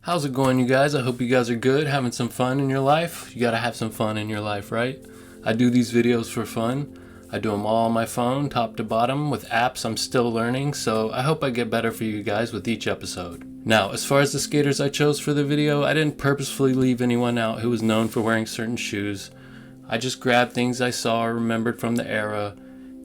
How's it going, you guys? I hope you guys are good, having some fun in your life. You gotta have some fun in your life, right? I do these videos for fun. I do them all on my phone, top to bottom, with apps I'm still learning, so I hope I get better for you guys with each episode. Now, as far as the skaters I chose for the video, I didn't purposefully leave anyone out who was known for wearing certain shoes. I just grabbed things I saw or remembered from the era,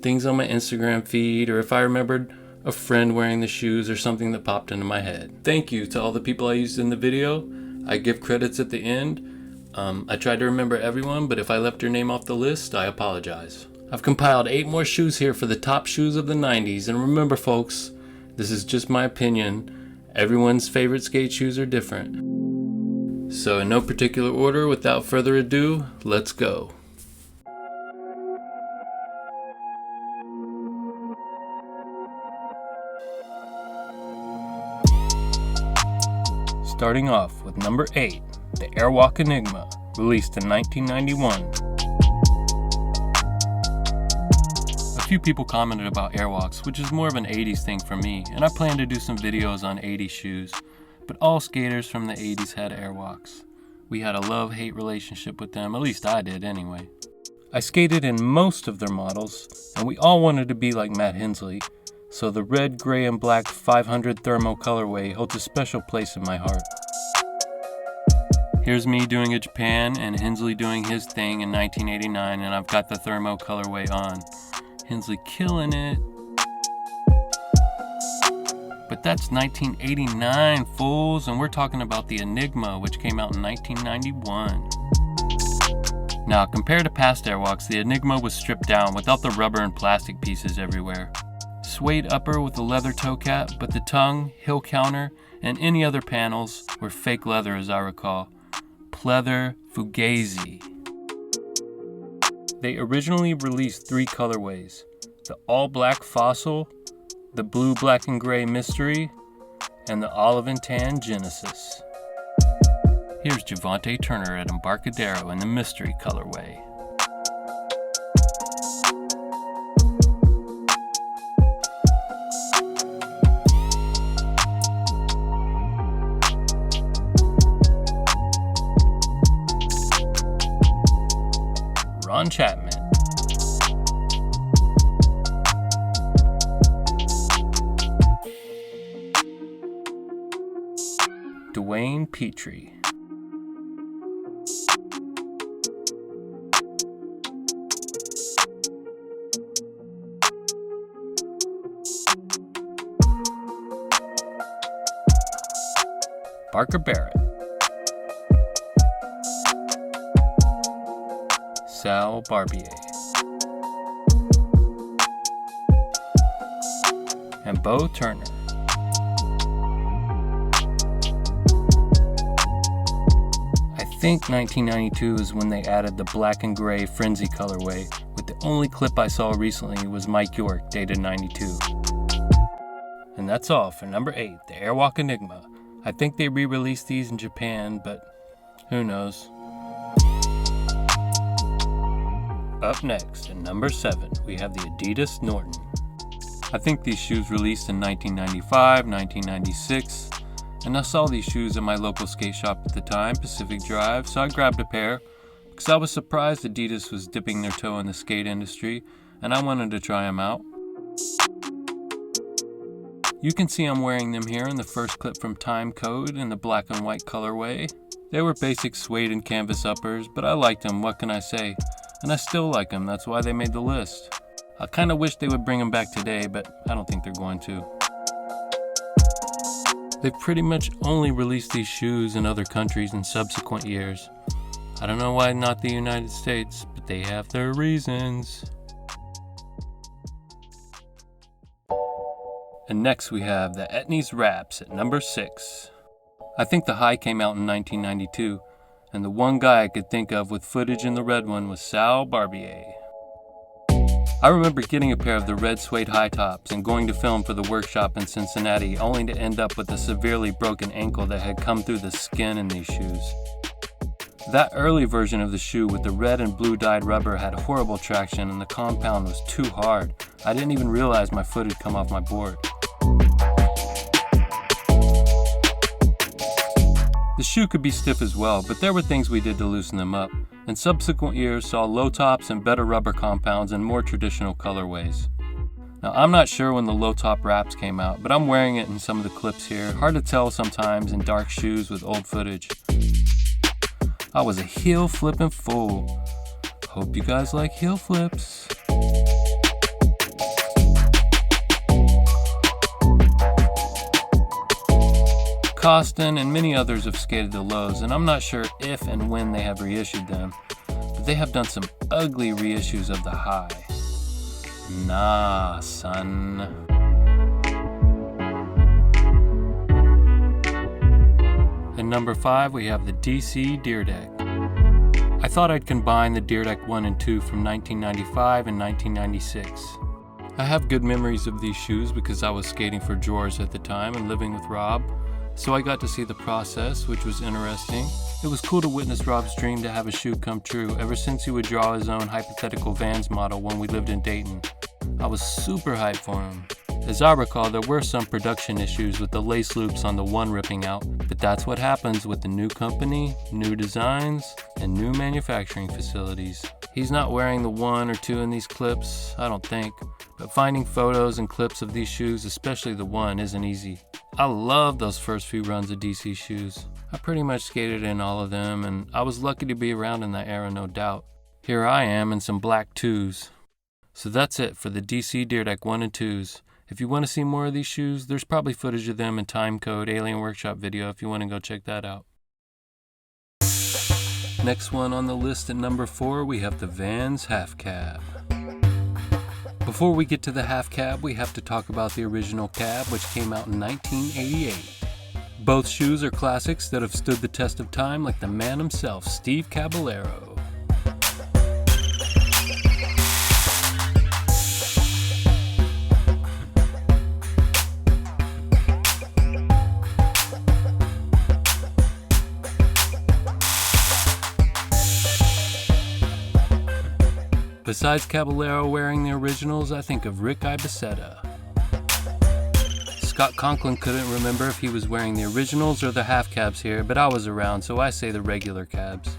things on my Instagram feed, or if I remembered a friend wearing the shoes or something that popped into my head. Thank you to all the people I used in the video. I give credits at the end. I tried to remember everyone, but if I left your name off the list, I apologize. I've compiled 8 more shoes here for the top shoes of the 90s, and remember folks, this is just my opinion. Everyone's favorite skate shoes are different. So in no particular order, without further ado, let's go. Starting off with number 8, the Airwalk Enigma, released in 1991. A few people commented about Airwalks, which is more of an 80s thing for me, and I plan to do some videos on 80s shoes, but all skaters from the 80s had Airwalks. We had a love-hate relationship with them, at least I did anyway. I skated in most of their models, and we all wanted to be like Matt Hensley, so the red, gray, and black 500 thermo colorway holds a special place in my heart. Here's me doing a Japan and Hensley doing his thing in 1989, and I've got the thermo colorway on. Hensley killing it. But that's 1989, fools, and we're talking about the Enigma, which came out in 1991. Now, compared to past Airwalks, the Enigma was stripped down without the rubber and plastic pieces everywhere. Suede upper with a leather toe cap, but the tongue, heel counter, and any other panels were fake leather as I recall. Pleather Fugazi. They originally released 3 colorways: the all-black Fossil, the blue, black, and gray Mystery, and the olive and tan Genesis. Here's Javante Turner at Embarcadero in the Mystery colorway. Ron Chapman. Dwayne Petrie. Parker Barrett. Sal Barbier. And Bo Turner. I think 1992 is when they added the black and gray Frenzy colorway, with the only clip I saw recently was Mike York, dated 92. And that's all for number 8, the Airwalk Enigma. I think they re-released these in Japan, but who knows. Up next, at number 7, we have the Adidas Norton. I think these shoes released in 1995, 1996, and I saw these shoes at my local skate shop at the time, Pacific Drive, so I grabbed a pair because I was surprised Adidas was dipping their toe in the skate industry, and I wanted to try them out. You can see I'm wearing them here in the first clip from Time Code in the black and white colorway. They were basic suede and canvas uppers, but I liked them, what can I say? And I still like them, that's why they made the list. I kinda wish they would bring them back today, but I don't think they're going to. They've pretty much only released these shoes in other countries in subsequent years. I don't know why not the United States, but they have their reasons. And next we have the Etnies Wraps at number 6. I think the high came out in 1992. And the one guy I could think of with footage in the red one was Sal Barbier. I remember getting a pair of the red suede high tops and going to film for the workshop in Cincinnati, only to end up with a severely broken ankle that had come through the skin in these shoes. That early version of the shoe with the red and blue dyed rubber had horrible traction and the compound was too hard. I didn't even realize my foot had come off my board. The shoe could be stiff as well, but there were things we did to loosen them up, and subsequent years saw low tops and better rubber compounds and more traditional colorways. Now, I'm not sure when the low top wraps came out, but I'm wearing it in some of the clips here. Hard to tell sometimes in dark shoes with old footage. I was a heel flipping fool. Hope you guys like heel flips. Costin and many others have skated the lows, and I'm not sure if and when they have reissued them, but they have done some ugly reissues of the high. Nah, son. At number 5, we have the DC Dyrdek. I thought I'd combine the Dyrdek 1 and 2 from 1995 and 1996. I have good memories of these shoes because I was skating for Drawers at the time and living with Rob, so I got to see the process, which was interesting. It was cool to witness Rob's dream to have a shoe come true ever since he would draw his own hypothetical Vans model when we lived in Dayton. I was super hyped for him. As I recall, there were some production issues with the lace loops on the one ripping out, but that's what happens with the new company, new designs, and new manufacturing facilities. He's not wearing the 1 or 2 in these clips, I don't think, but finding photos and clips of these shoes, especially the 1, isn't easy. I love those first few runs of DC shoes. I pretty much skated in all of them, and I was lucky to be around in that era, no doubt. Here I am in some black 2s. So that's it for the DC Dyrdek 1 and 2s. If you want to see more of these shoes, there's probably footage of them in Timecode Alien Workshop video if you want to go check that out. Next one on the list at number 4, we have the Vans Half Cab. Before we get to the half cab, we have to talk about the original cab, which came out in 1988. Both shoes are classics that have stood the test of time, like the man himself, Steve Caballero. Besides Caballero wearing the originals, I think of Rick Ibiceta. Scott Conklin couldn't remember if he was wearing the originals or the half cabs here, but I was around, so I say the regular cabs.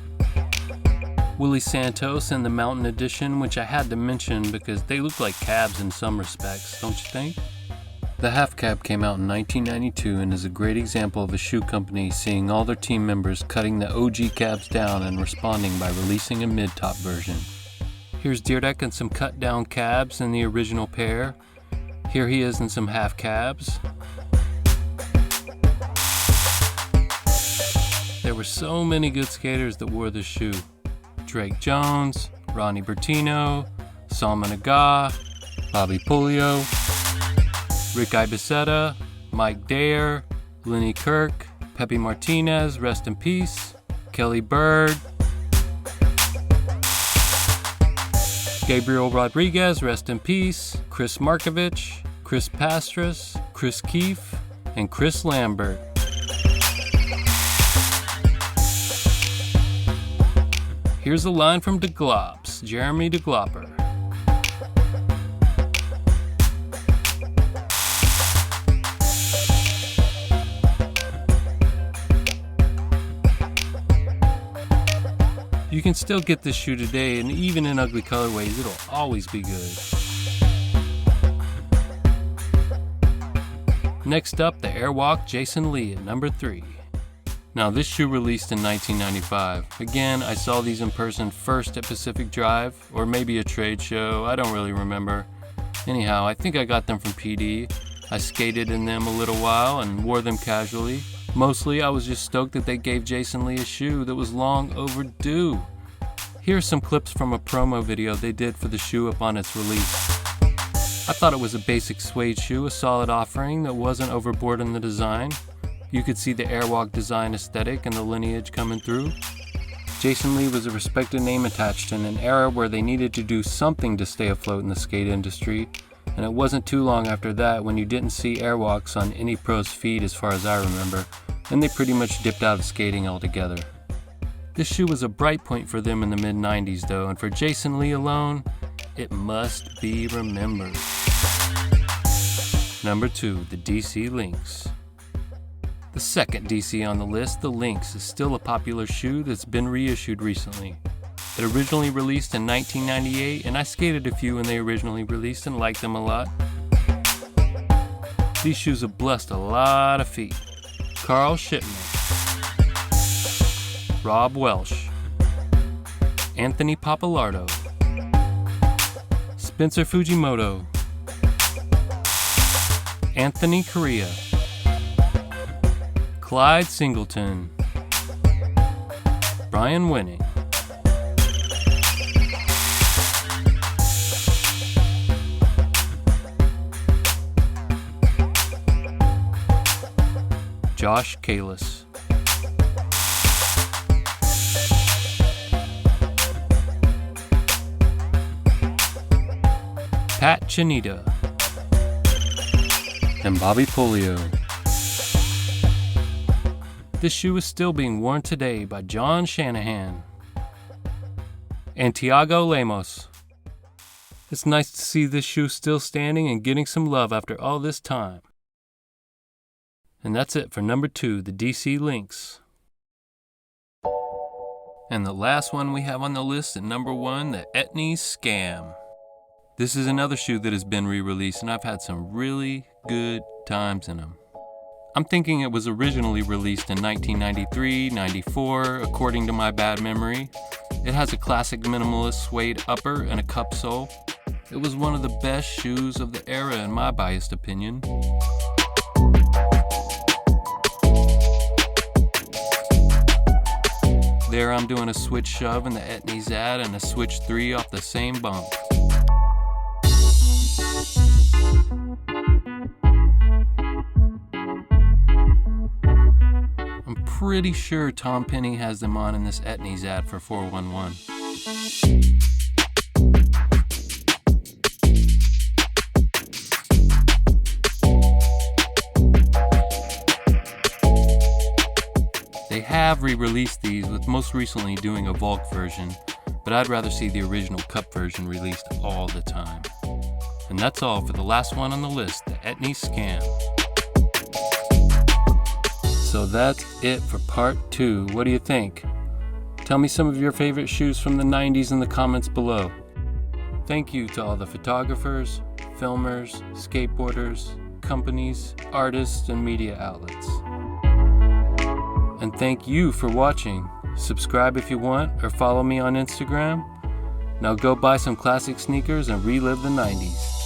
Willie Santos and the Mountain Edition, which I had to mention because they look like cabs in some respects, don't you think? The half cab came out in 1992 and is a great example of a shoe company seeing all their team members cutting the OG cabs down and responding by releasing a mid-top version. Here's Dyrdek in some cut down cabs in the original pair. Here he is in some half cabs. There were so many good skaters that wore this shoe. Drake Jones, Ronnie Bertino, Salman Agha, Bobby Puglio, Rick Ibiceta, Mike Dare, Lenny Kirk, Pepe Martinez, rest in peace, Kelly Bird, Gabriel Rodriguez, rest in peace, Chris Markovich, Chris Pastras, Chris Keefe, and Chris Lambert. Here's a line from De Glops, Jeremy De Glopper. You can still get this shoe today, and even in ugly colorways, it'll always be good. Next up, the Airwalk Jason Lee at number 3. Now, this shoe released in 1995. Again, I saw these in person first at Pacific Drive, or maybe a trade show, I don't really remember. Anyhow, I think I got them from PD. I skated in them a little while and wore them casually. Mostly, I was just stoked that they gave Jason Lee a shoe that was long overdue. Here's some clips from a promo video they did for the shoe upon its release. I thought it was a basic suede shoe, a solid offering that wasn't overboard in the design. You could see the Airwalk design aesthetic and the lineage coming through. Jason Lee was a respected name attached in an era where they needed to do something to stay afloat in the skate industry, and it wasn't too long after that when you didn't see Airwalks on any pro's feed as far as I remember, and they pretty much dipped out of skating altogether. This shoe was a bright point for them in the mid-90s though, and for Jason Lee alone, it must be remembered. Number 2, the DC Lynx. The second DC on the list, the Lynx, is still a popular shoe that's been reissued recently. It originally released in 1998, and I skated a few when they originally released and liked them a lot. These shoes have blessed a lot of feet. Carl Shipman, Rob Welsh, Anthony Papalardo, Spencer Fujimoto, Anthony Correa, Clyde Singleton, Brian Winning, Josh Kalis, Pat Chinita, and Bobby Polio. This shoe is still being worn today by John Shanahan and Tiago Lemos. It's nice to see this shoe still standing and getting some love after all this time. And that's it for number 2, the DC Lynx. And the last one we have on the list at number 1, the Etnies Scam. This is another shoe that has been re-released, and I've had some really good times in them. I'm thinking it was originally released in 1993, 94, according to my bad memory. It has a classic minimalist suede upper and a cup sole. It was one of the best shoes of the era in my biased opinion. There I'm doing a switch shove in the Etnies ad and a switch 3 off the same bump. I'm pretty sure Tom Penny has them on in this Etnies ad for 411. They have re-released these, with most recently doing a Volk version, but I'd rather see the original cup version released all the time. And that's all for the last one on the list, the Etnies Scam. So that's it for part 2. What do you think? Tell me some of your favorite shoes from the 90s in the comments below. Thank you to all the photographers, filmers, skateboarders, companies, artists, and media outlets. And thank you for watching. Subscribe if you want, or follow me on Instagram. Now go buy some classic sneakers and relive the 90s.